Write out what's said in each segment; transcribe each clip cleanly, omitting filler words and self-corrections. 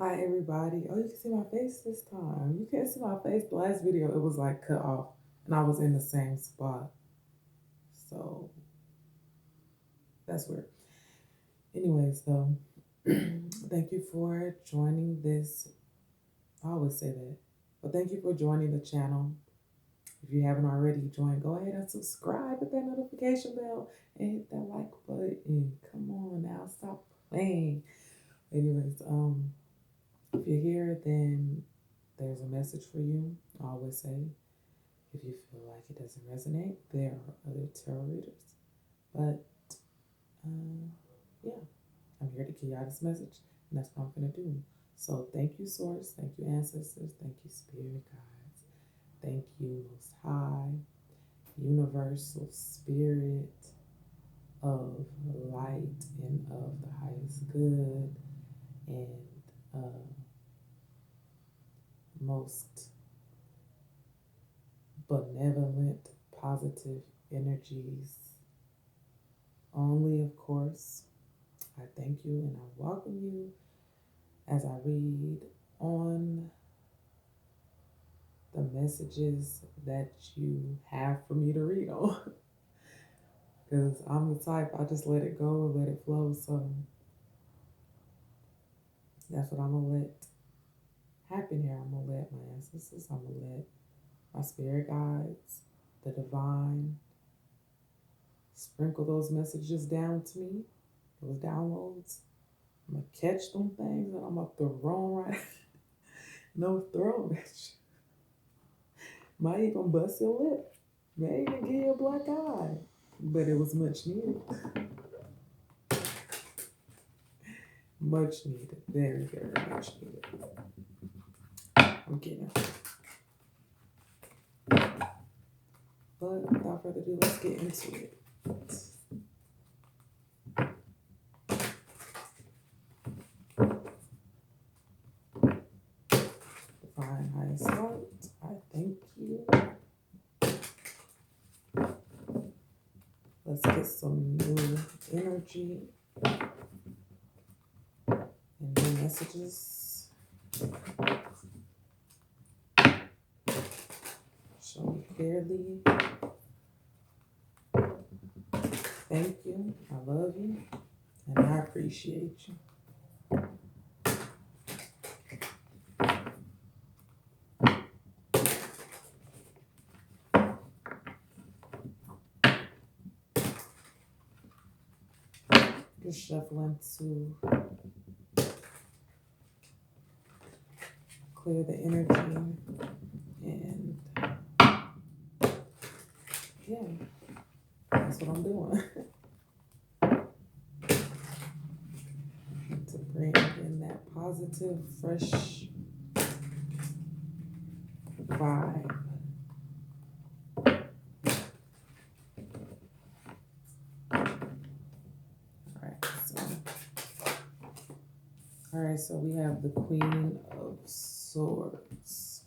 Hi everybody. Oh, you can see my face this time. You can't see my face. The last video it was like cut off and I was in the same spot. So that's weird. Anyways though, thank you for joining this. I always say that. But thank you for joining the channel. If you haven't already joined, go ahead and subscribe, hit that notification bell, and hit that like button. Come on now, stop playing. Anyways, if you're here, then there's a message for you. I always say, if you feel like it doesn't resonate, there are other tarot readers. But yeah, I'm here to give y'all this message, and that's what I'm gonna do. So thank you, Source. Thank you, Ancestors. Thank you, Spirit Guides. Thank you, Most High, Universal Spirit of Light and of the highest good, and most benevolent, positive energies. Only, of course, I thank you and I welcome you as I read on the messages that you have for me to read on. Because I'm the type, I just let it go and let it flow. So that's what I'm going to let happen here. I'm going to let my ancestors, I'm going to let my spirit guides, the divine, sprinkle those messages down to me, those downloads. I'm going to catch them things and I'm going to throw them right. No, throw them at you. Might even bust your lip. May even give you a black eye. But it was much needed. Much needed. Very, very much needed. I'm kidding. But without further ado, let's get into it. Divine highest light, I thank you. Let's get some new energy and new messages. Show me clearly. Thank you. I love you. And I appreciate you. Just shuffling to clear the energy and yeah, that's what I'm doing. To bring in that positive, fresh vibe. Alright, so we have the Queen of Swords.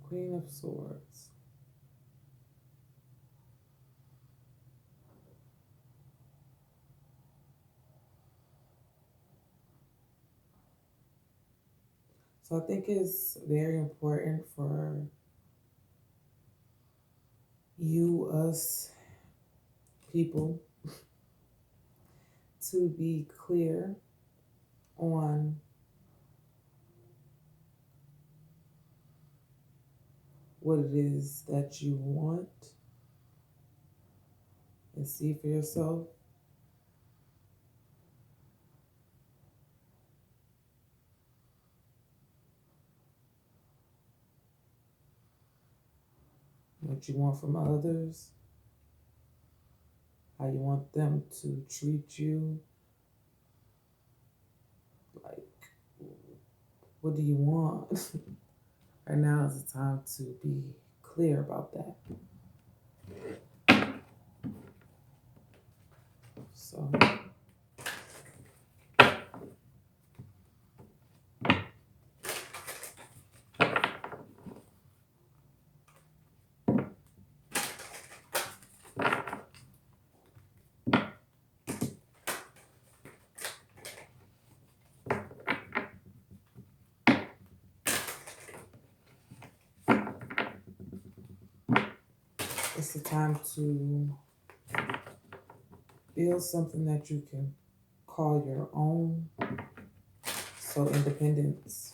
Queen of Swords. So I think it's very important for you, us, people, to be clear on what it is that you want and see for yourself. What you want from others, how you want them to treat you. Like, what do you want? Right now is the time to be clear about that. So it's the time to build something that you can call your own. So independence.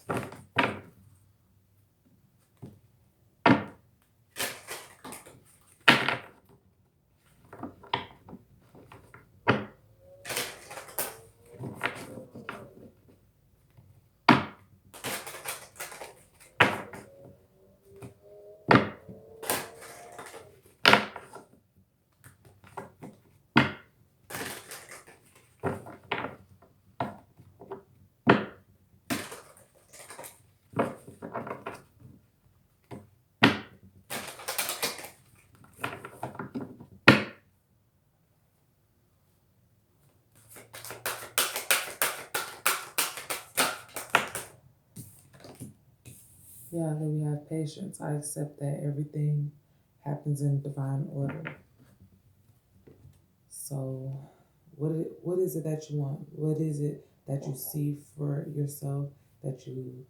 Yeah, then we have patience. I accept that everything happens in divine order. So, what is it that you want? What is it that you see for yourself that you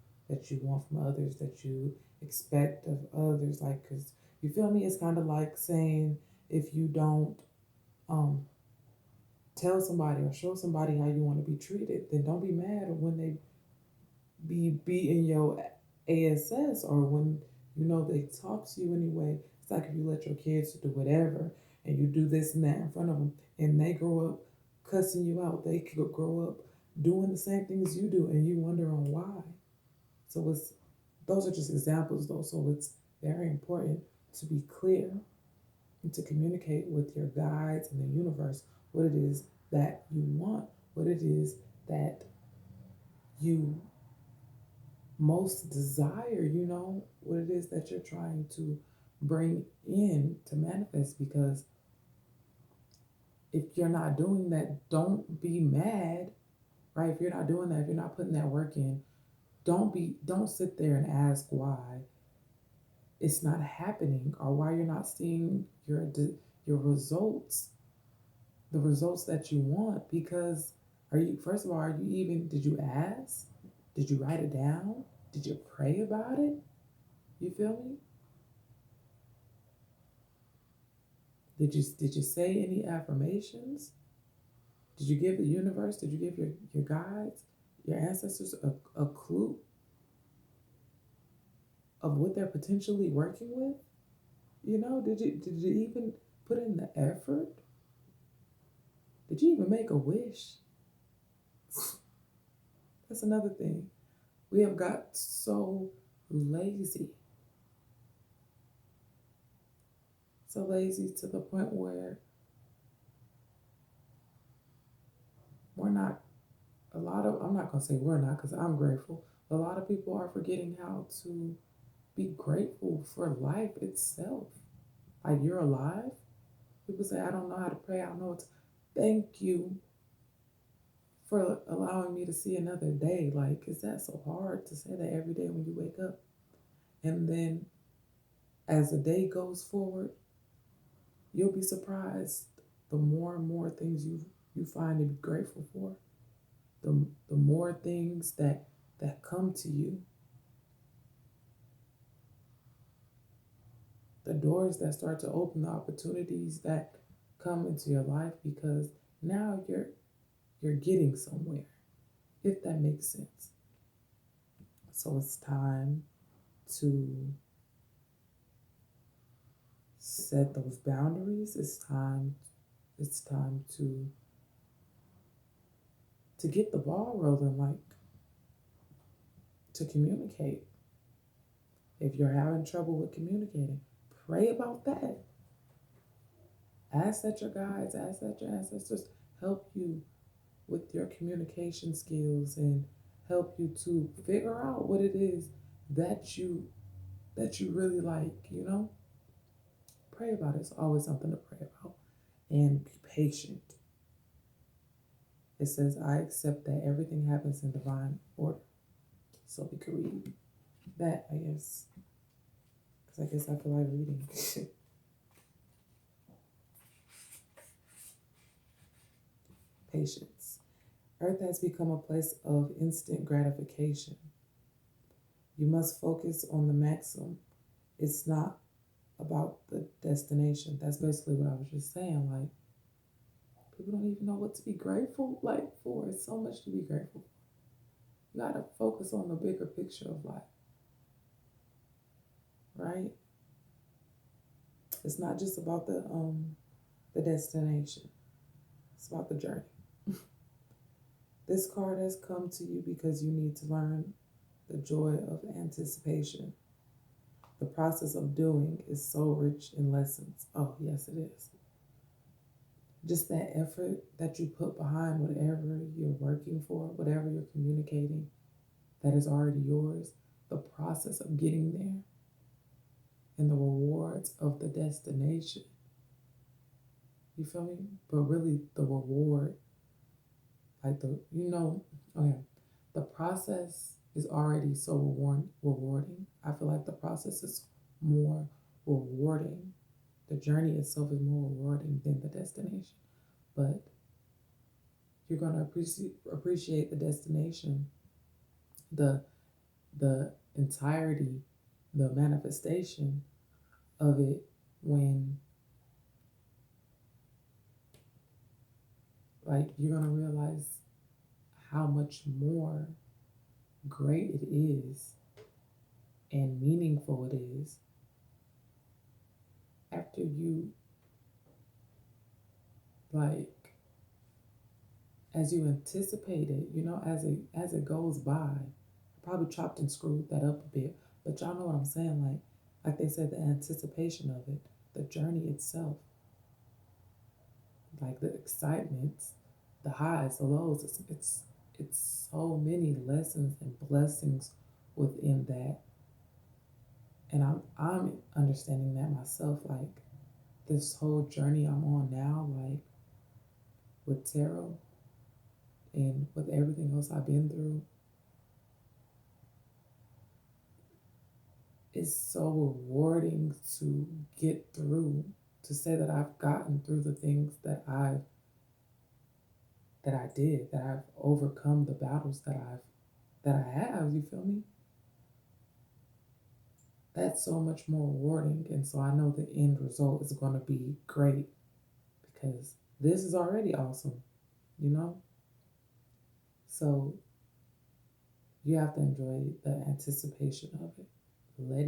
want from others, that you expect of others? Like, cause you feel me? It's kind of like saying if you don't um tell somebody or show somebody how you want to be treated, then don't be mad when they be beating your ass or when you know they talk to you anyway. It's like if you let your kids do whatever and you do this and that in front of them and they grow up cussing you out. They could grow up doing the same things you do and you wonder on why. So it's those are just examples though. So it's very important to be clear and to communicate with your guides and the universe what it is that you want, what it is that you most desire, what it is that you're trying to bring in to manifest. Because if you're not doing that, don't be mad, right? If you're not doing that, if you're not putting that work in, don't sit there and ask why it's not happening or why you're not seeing your results, the results that you want. Because are you first of all, are you even did you ask? Did you write it down? Did you pray about it? You feel me? Did you say any affirmations? Did you give the universe, did you give your guides, your ancestors a clue of what they're potentially working with? Did you even put in the effort? Did you even make a wish? That's another thing. We have got so lazy. So lazy to the point where we're not I'm not gonna say we're not because I'm grateful. A lot of people are forgetting how to be grateful for life itself. Like you're alive. People say, I don't know how to pray. I don't know what to. Thank you for allowing me to see another day. Like, is that so hard to say that every day when you wake up? And then as the day goes forward, you'll be surprised the more and more things you find to be grateful for. The more things that come to you, the doors that start to open, the opportunities that come into your life because now you're getting somewhere, if that makes sense. So it's time to set those boundaries. It's time to get the ball rolling, like to communicate. If you're having trouble with communicating, pray about that. Ask that your guides, ask that your ancestors help you with your communication skills and help you to figure out what it is that you really like. Pray about it. It's always something to pray about. And be patient. It says, I accept that everything happens in divine order. So we could read that, I guess. Because I guess I feel like reading. Patience. Earth has become a place of instant gratification. You must focus on the maximum. It's not about the destination. That's basically what I was just saying. Like, people don't even know what to be grateful like for. It's so much to be grateful for. You gotta focus on the bigger picture of life, right? It's not just about the destination. It's about the journey. This card has come to you because you need to learn the joy of anticipation. The process of doing is so rich in lessons. Oh, yes, it is. Just that effort that you put behind whatever you're working for, whatever you're communicating, that is already yours. The process of getting there and the rewards of the destination. You feel me? But really, the reward, like okay, the process is already so rewarding. I feel like the process is more rewarding. The journey itself is more rewarding than the destination. But you're going to appreciate the destination, the the entirety, the manifestation of it when like you're going to realize how much more great it is and meaningful it is after you like as you anticipate it, as it goes by. I probably chopped and screwed that up a bit, but y'all know what I'm saying. Like they said, the anticipation of it, the journey itself, like the excitement, the highs, the lows. It's so many lessons and blessings within that, and I'm understanding that myself. Like this whole journey I'm on now, like with tarot and with everything else I've been through, it's so rewarding to get through, to say that I've gotten through the things that I did, that I've overcome the battles that I have, you feel me? That's so much more rewarding. And so I know the end result is going to be great because this is already awesome, you know? So you have to enjoy the anticipation of it. Let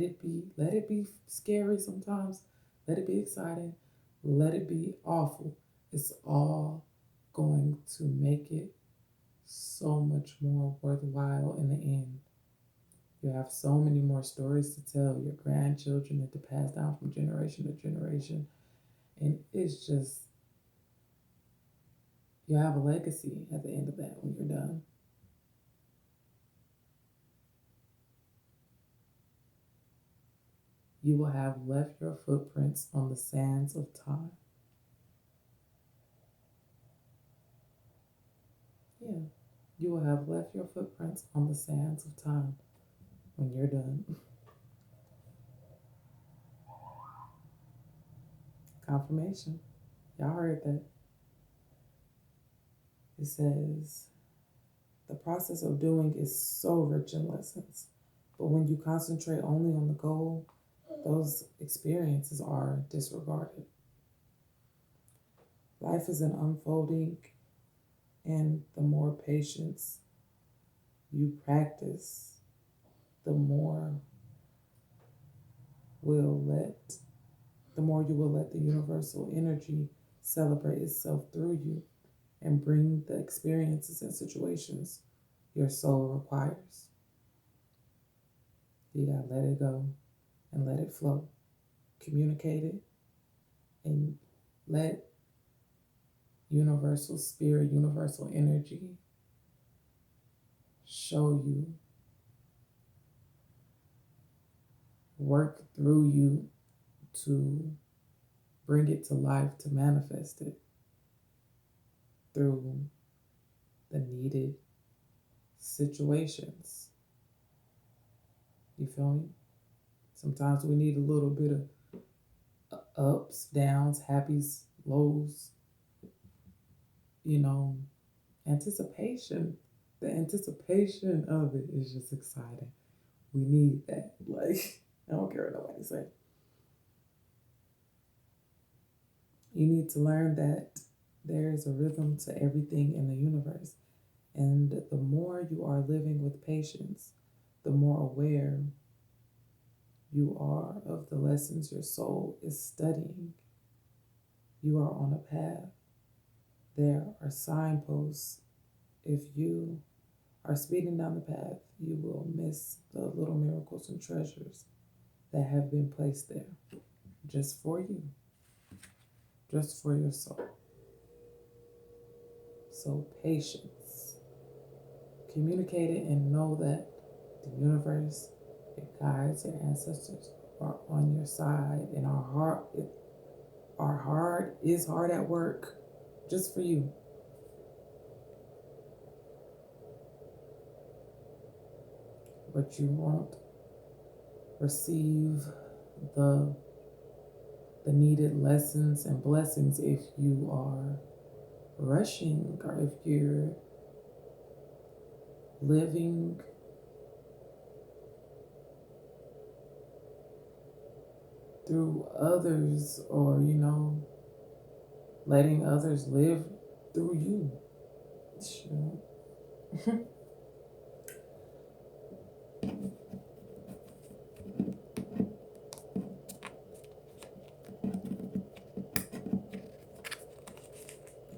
it be scary sometimes. Let it be exciting. Let it be awful. It's all going to make it so much more worthwhile in the end. You have so many more stories to tell your grandchildren and to pass down from generation to generation. And it's just, you have a legacy at the end of that when you're done. You will have left your footprints on the sands of time. Yeah, you will have left your footprints on the sands of time when you're done. Confirmation. Y'all heard that. It says, the process of doing is so rich in lessons, but when you concentrate only on the goal, those experiences are disregarded. Life is an unfolding, and the more patience you practice, the more will let the more you will let the universal energy celebrate itself through you and bring the experiences and situations your soul requires. You gotta let it go and let it flow. Communicate it and let universal spirit, universal energy show you, work through you to bring it to life, to manifest it through the needed situations. You feel me? Sometimes we need a little bit of ups, downs, happies, lows, you know, anticipation. The anticipation of it is just exciting. We need that. Like, I don't care what nobody say. You need to learn that there is a rhythm to everything in the universe. And the more you are living with patience, the more aware you are of the lessons your soul is studying. You are on a path. There are signposts. If you are speeding down the path, you will miss the little miracles and treasures that have been placed there just for you, just for your soul. So, patience. Communicate it and know that the universe, your guides, your ancestors are on your side, and our heart is hard at work just for you. But you won't receive the needed lessons and blessings if you are rushing or if you're living through others, or letting others live through you. Sure.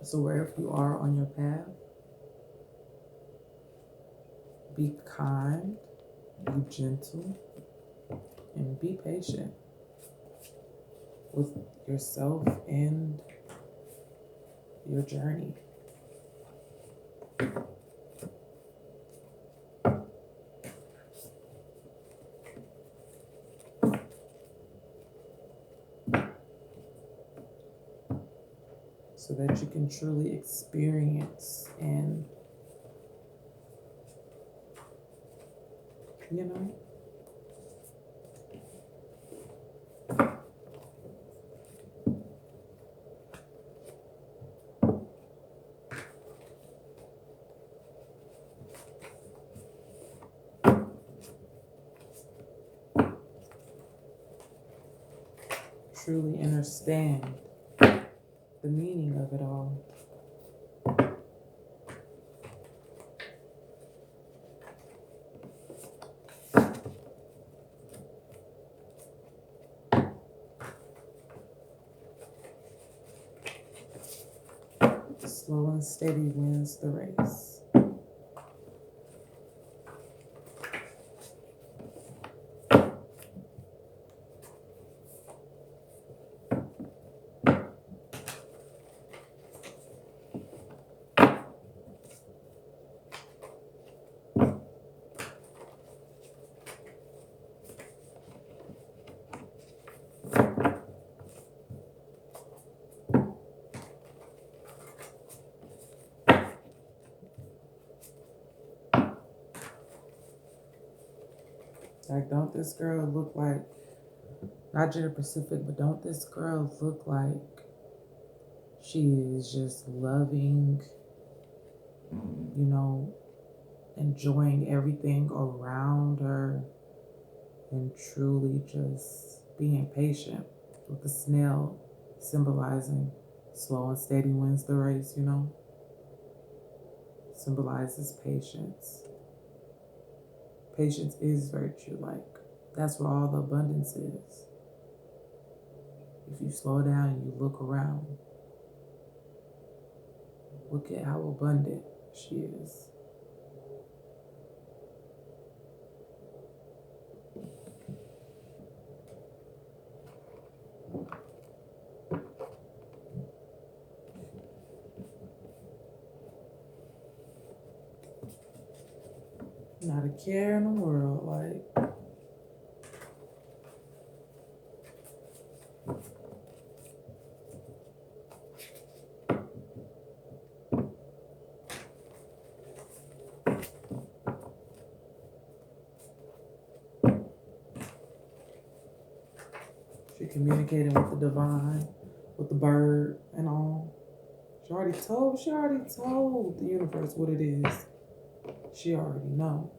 So wherever you are on your path, be kind, be gentle, and be patient with yourself and your journey. So that you can truly experience and, truly understand the meaning of it all. Slow and steady wins the race. Like, don't this girl look like, not Jada Pacific, but don't this girl look like she is just loving, enjoying everything around her and truly just being patient, with the snail symbolizing slow and steady wins the race, symbolizes patience. Patience is virtue. Like, that's where all the abundance is. If you slow down and you look around, look at how abundant she is. Not a care in the world. Like, communicating with the divine, with the bird and all. She already told the universe what it is. She already know.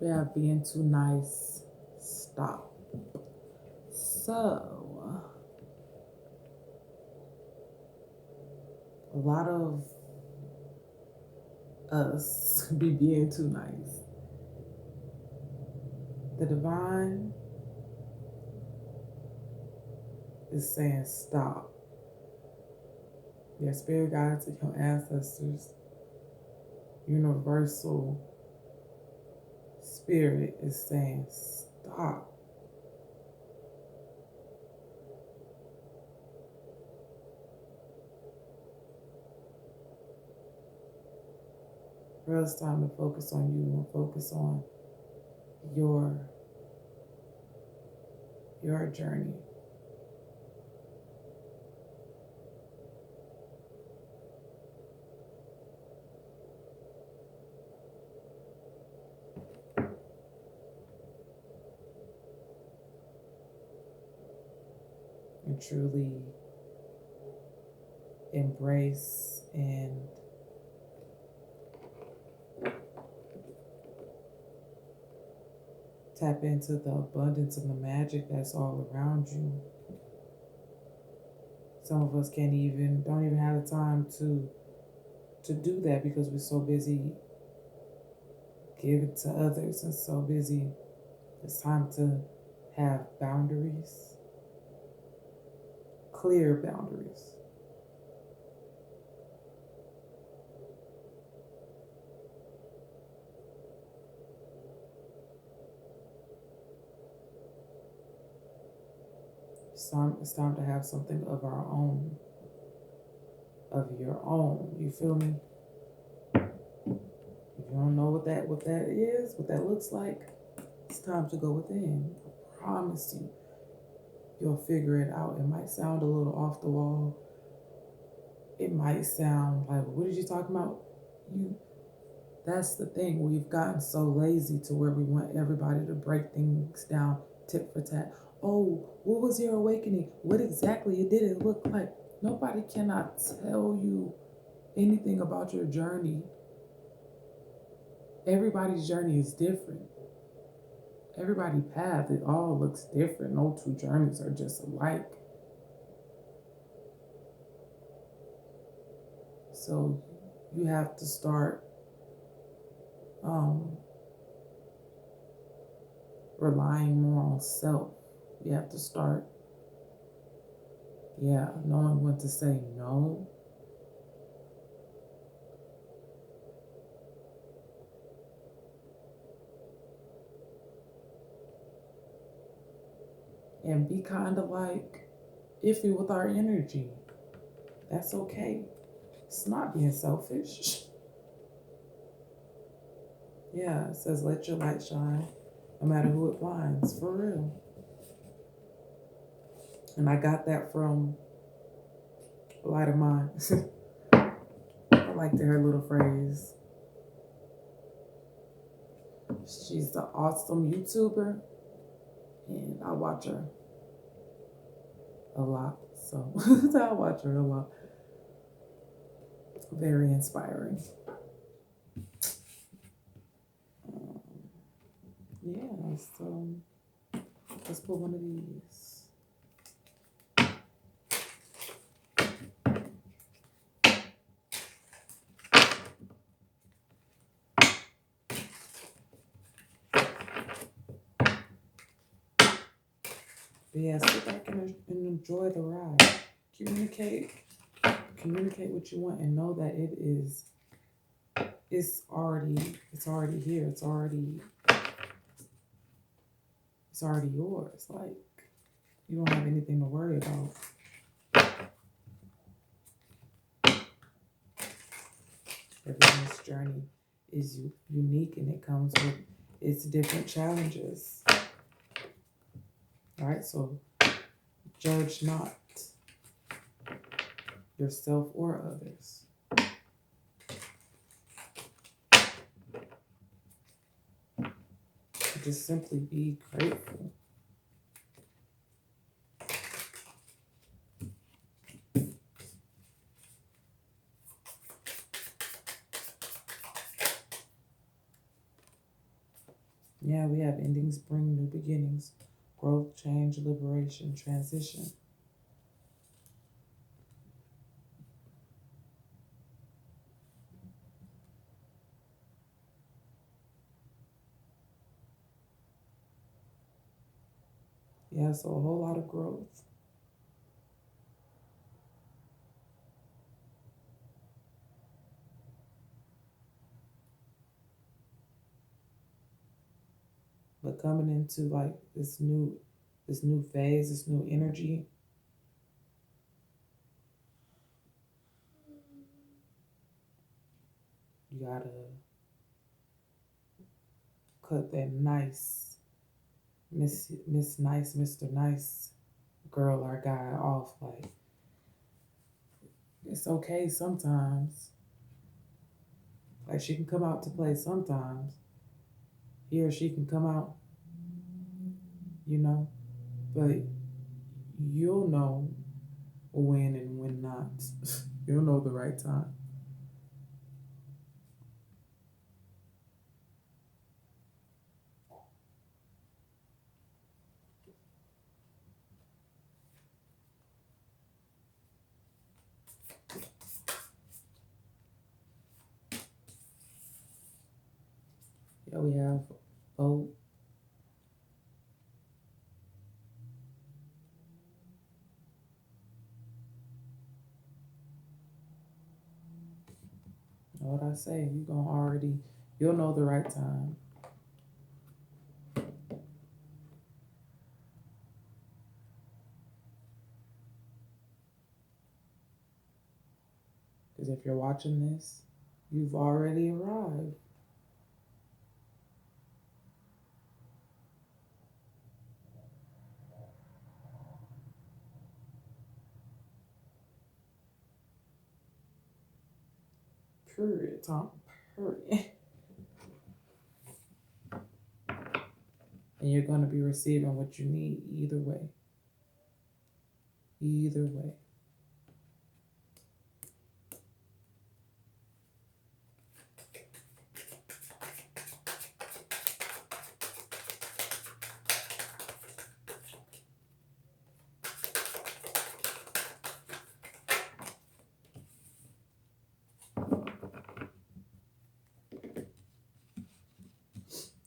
Yeah, being too nice. Stop. So, a lot of us be being too nice. The divine is saying stop. Your spirit guides and your ancestors, universal spirit is saying stop. Girl, it's time to focus on you and focus on your your journey. And truly embrace and tap into the abundance and the magic that's all around you. Some of us don't even have the time to do that because we're so busy giving to others and so busy. It's time to have boundaries, clear boundaries. It's time to have something of our own, of your own. You feel me? If you don't know what that is, what that looks like, it's time to go within. I promise you, you'll figure it out. It might sound a little off the wall. It might sound like, what did you talk about? You That's the thing. We've gotten so lazy to where we want everybody to break things down tit for tat. Oh, what was your awakening? What exactly did it look like? Nobody cannot tell you anything about your journey. Everybody's journey is different. Everybody's path, it all looks different. No two journeys are just alike. So you have to start um, relying more on self. You have to start, knowing when to say no. And be kind of like iffy with our energy. That's okay. It's not being selfish. Yeah, it says let your light shine, no matter who it blinds, for real. And I got that from a light of mine. I liked her little phrase. She's the awesome YouTuber, and I watch her. a lot. So I watch her a lot. Very inspiring. Um, yeah, so let's put one of these. But yeah, sit back and enjoy the ride. Communicate, communicate what you want, and know that it's already here. It's already yours. Like you don't have anything to worry about. Everyone's journey is unique, and it comes with its different challenges. All right, so judge not yourself or others. Just simply be grateful. Yeah, we have endings bring new beginnings, growth, change, liberation, transition. Yeah, so a whole lot of growth. But coming into like this new phase, this new energy, you gotta cut that nice Miss Nice, Mr. Nice girl or guy off. Like it's okay sometimes. Like she can come out to play sometimes. He or she can come out, you know, but you'll know when and when not. You'll know the right time. Yeah, we have both. What I say, you'll know the right time. Because if you're watching this, you've already arrived. Period, Tom. Period. And you're going to be receiving what you need either way. Either way.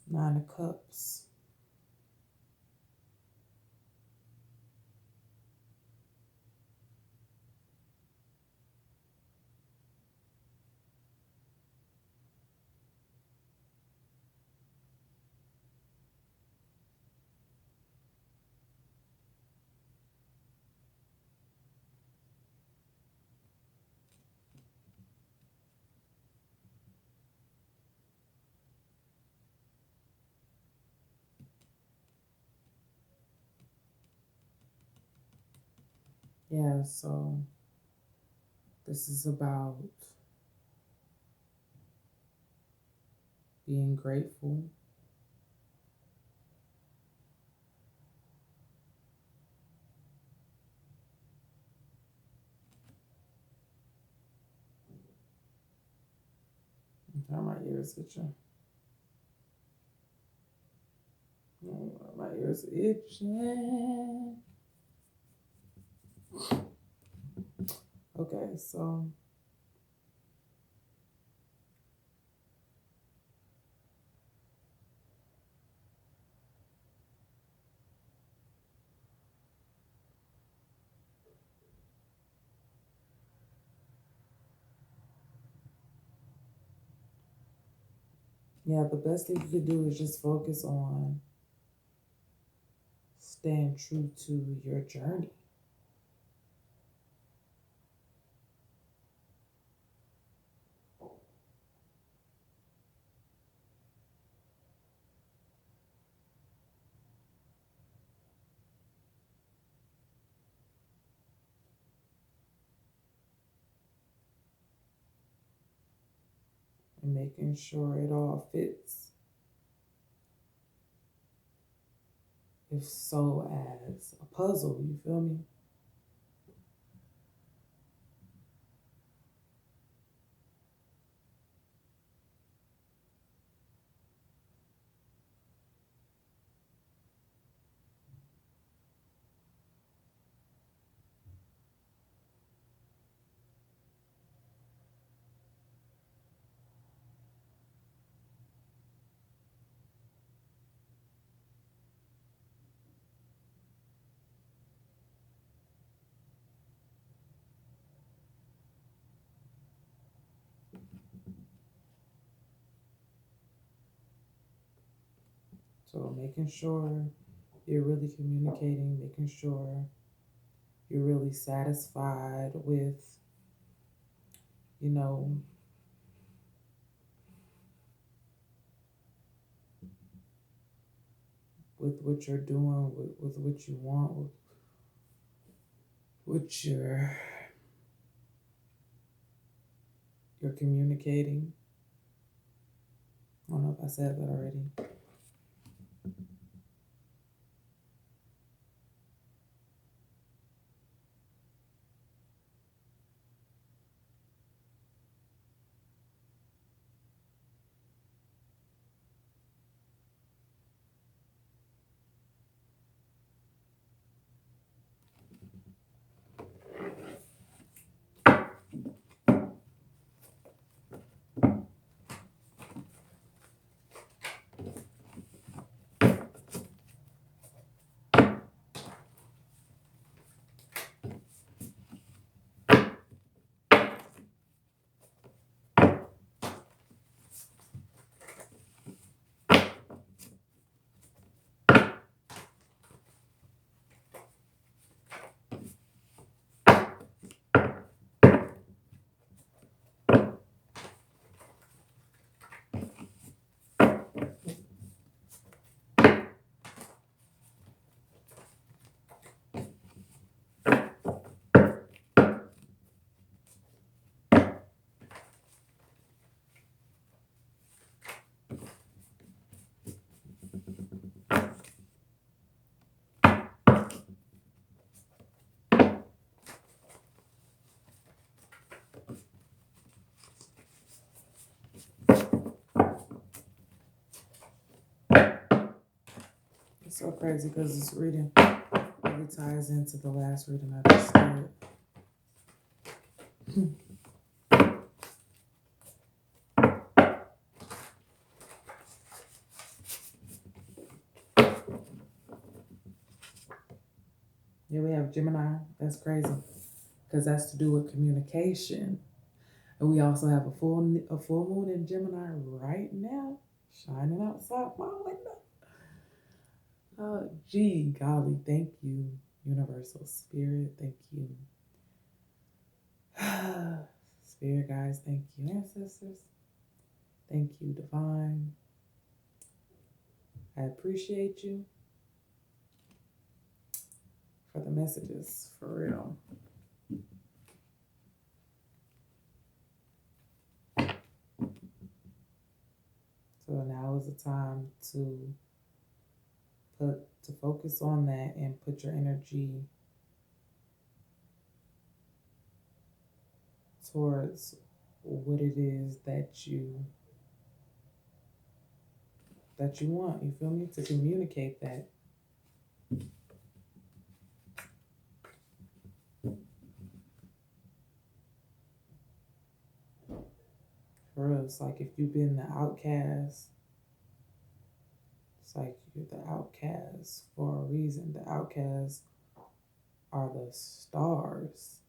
Nine of Cups. Yeah, so this is about being grateful, How my ears itching? My ears itching. Okay, so yeah, the best thing you can do is just focus on staying true to your journey. And making sure it all fits, if so as a puzzle, you feel me? So making sure you're really communicating, making sure you're really satisfied with, you know, with what you're doing, with what you want, with what you're communicating. I don't know if I said that already. It's so crazy because this reading really ties into the last reading I just did. Here we have Gemini. That's crazy because that's to do with communication. And we also have a full moon in Gemini right now, shining outside my window. Oh, gee, golly, thank you, Universal Spirit. Thank you. Spirit guys, thank you, ancestors. Thank you, Divine. I appreciate you for the messages, for real. So now is the time to focus on that and put your energy towards what it is that you that you want, you feel me? To communicate that. For real, it's like if you've been the outcast, it's like you're the outcast for a reason. The outcasts are the stars.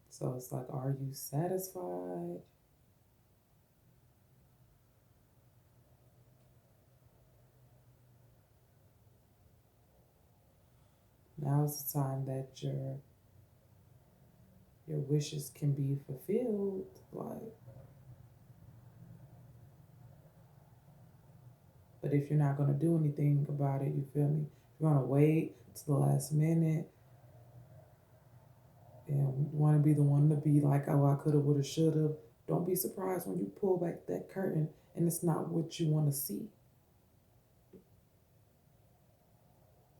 So it's like, are you satisfied? Now is the time that your wishes can be fulfilled. Like, but if you're not gonna do anything about it, you feel me? If you're gonna wait to the last minute and want to be the one to be like, oh, I coulda, woulda, shoulda. Don't be surprised when you pull back that curtain and it's not what you want to see.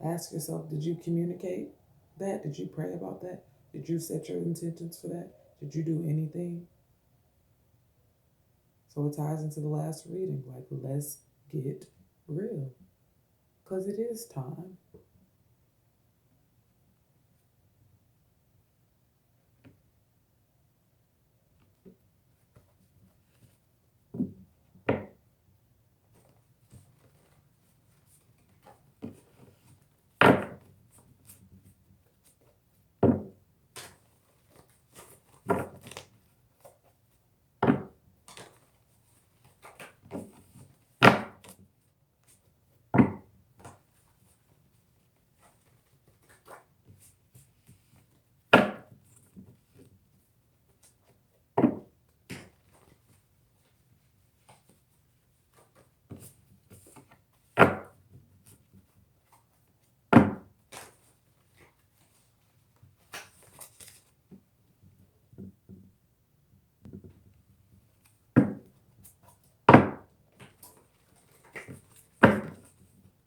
Ask yourself, did you communicate that? Did you pray about that? Did you set your intentions for that? Did you do anything? So it ties into the last reading. Like, let's get real. Because it is time.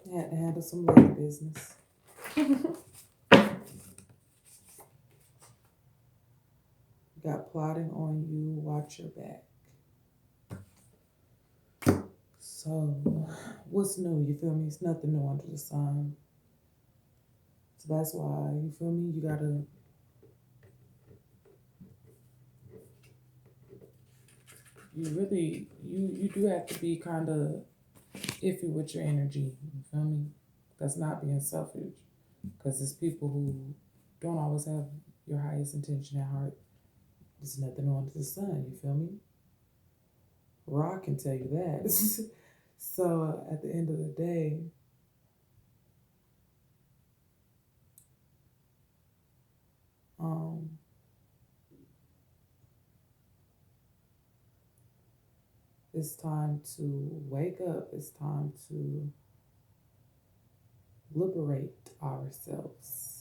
I had to handle some lady business. Got plotting on you, watch your back. So, what's new? You feel me? It's nothing new under the sun. So that's why, you feel me? You gotta, you do have to be kind of iffy with your energy. You feel me? That's not being selfish. Because it's people who don't always have your highest intention at heart. There's nothing new under the sun. You feel me? Rock can tell you that. So at the end of the day, um, it's time to wake up. It's time to liberate ourselves.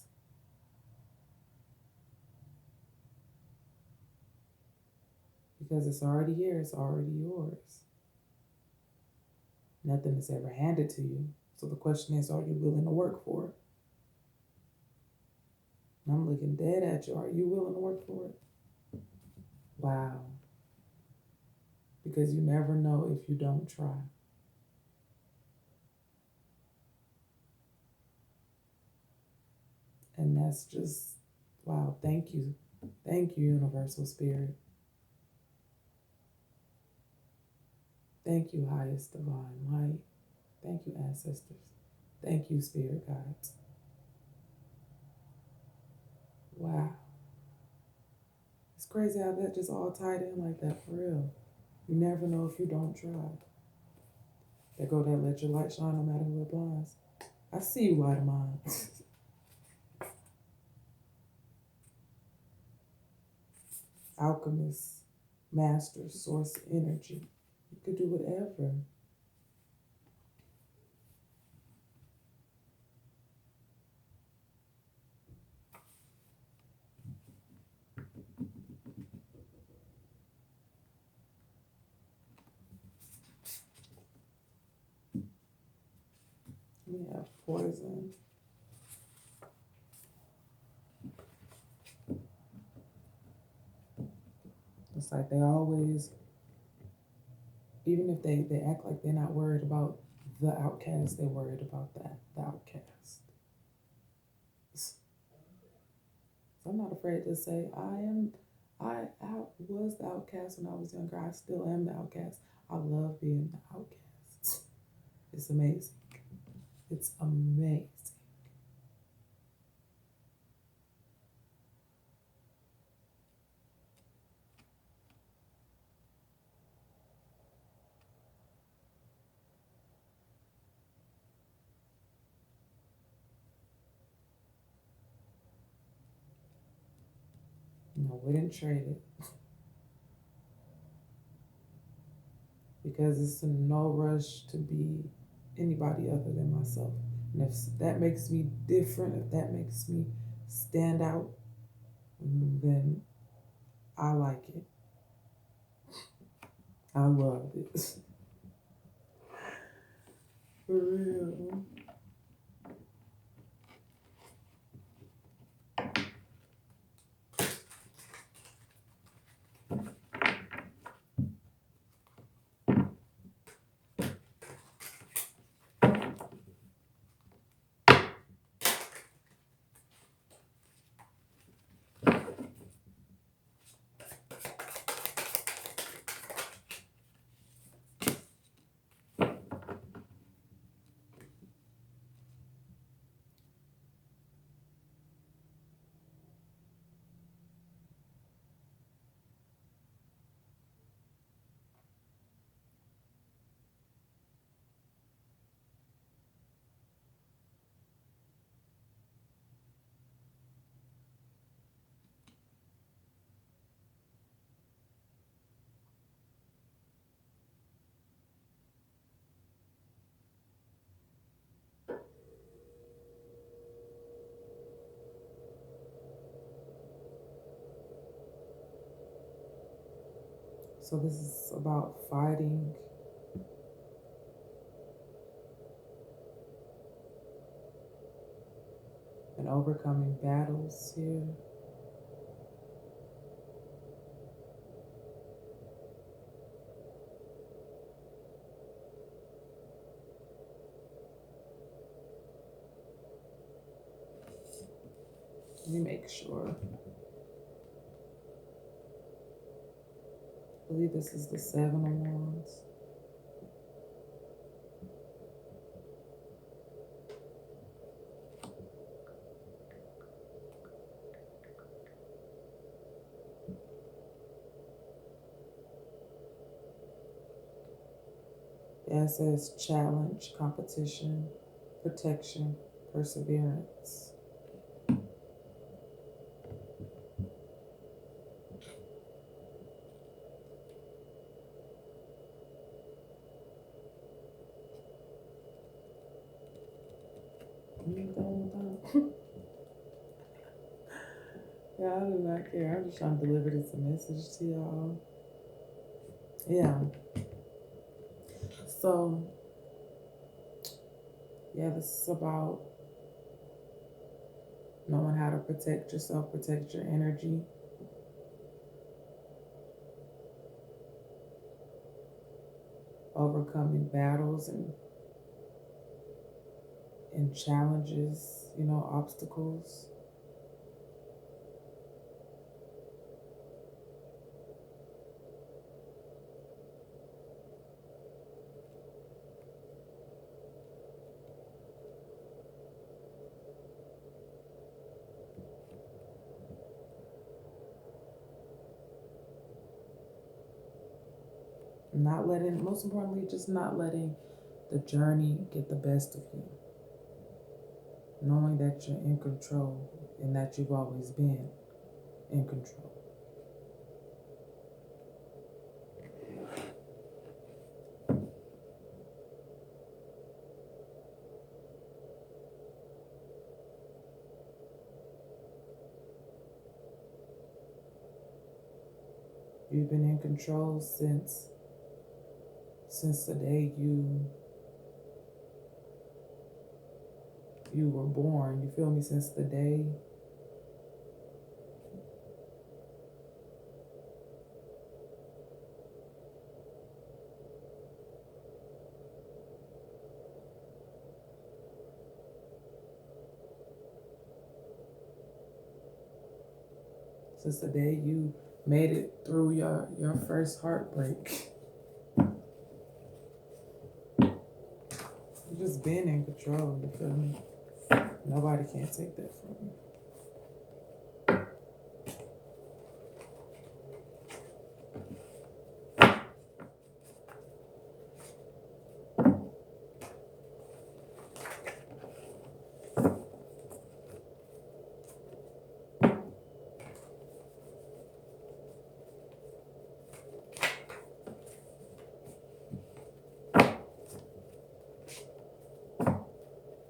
Because it's already here, it's already yours. Nothing is ever handed to you. So the question is, are you willing to work for it? And I'm looking dead at you. Are you willing to work for it? Wow. Because you never know if you don't try. And that's just, wow. Thank you. Thank you, Universal Spirit. Thank you, highest divine light. Thank you, ancestors. Thank you, spirit guides. Wow. It's crazy how that just all tied in like that, for real. You never know if you don't try. They go there, let your light shine no matter who it blinds. I see you, light of mine. Alchemist, master, source energy. You could do whatever. We have poison. It's like they always, even if they act like they're not worried about the outcast, they're worried about the outcast. So I'm not afraid to say I was the outcast when I was younger. I still am the outcast. I love being the outcast. It's amazing. It's amazing. No, we didn't trade it because it's no rush to be anybody other than myself. And if that makes me different, if that makes me stand out, then I like it. I love it. For real. So this is about fighting and overcoming battles here. Let me make sure. I believe this is the Seven of Wands. Yeah, it says challenge, competition, protection, perseverance. Yeah, I do not care. I'm just trying to deliver this message to y'all. Yeah. So, yeah, this is about knowing how to protect yourself, protect your energy, overcoming battles and challenges, obstacles. Not letting, most importantly, just not letting the journey get the best of you. Knowing that you're in control and that you've always been in control. You've been in control since the day you you were born, you feel me, since the day you made it through your first heartbreak. You just been in control, you feel me? Nobody can take that from you.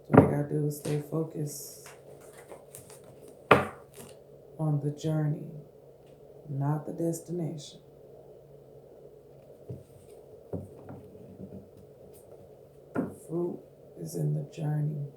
So all you gotta do is stay focused on the journey, not the destination. The fruit is in the journey.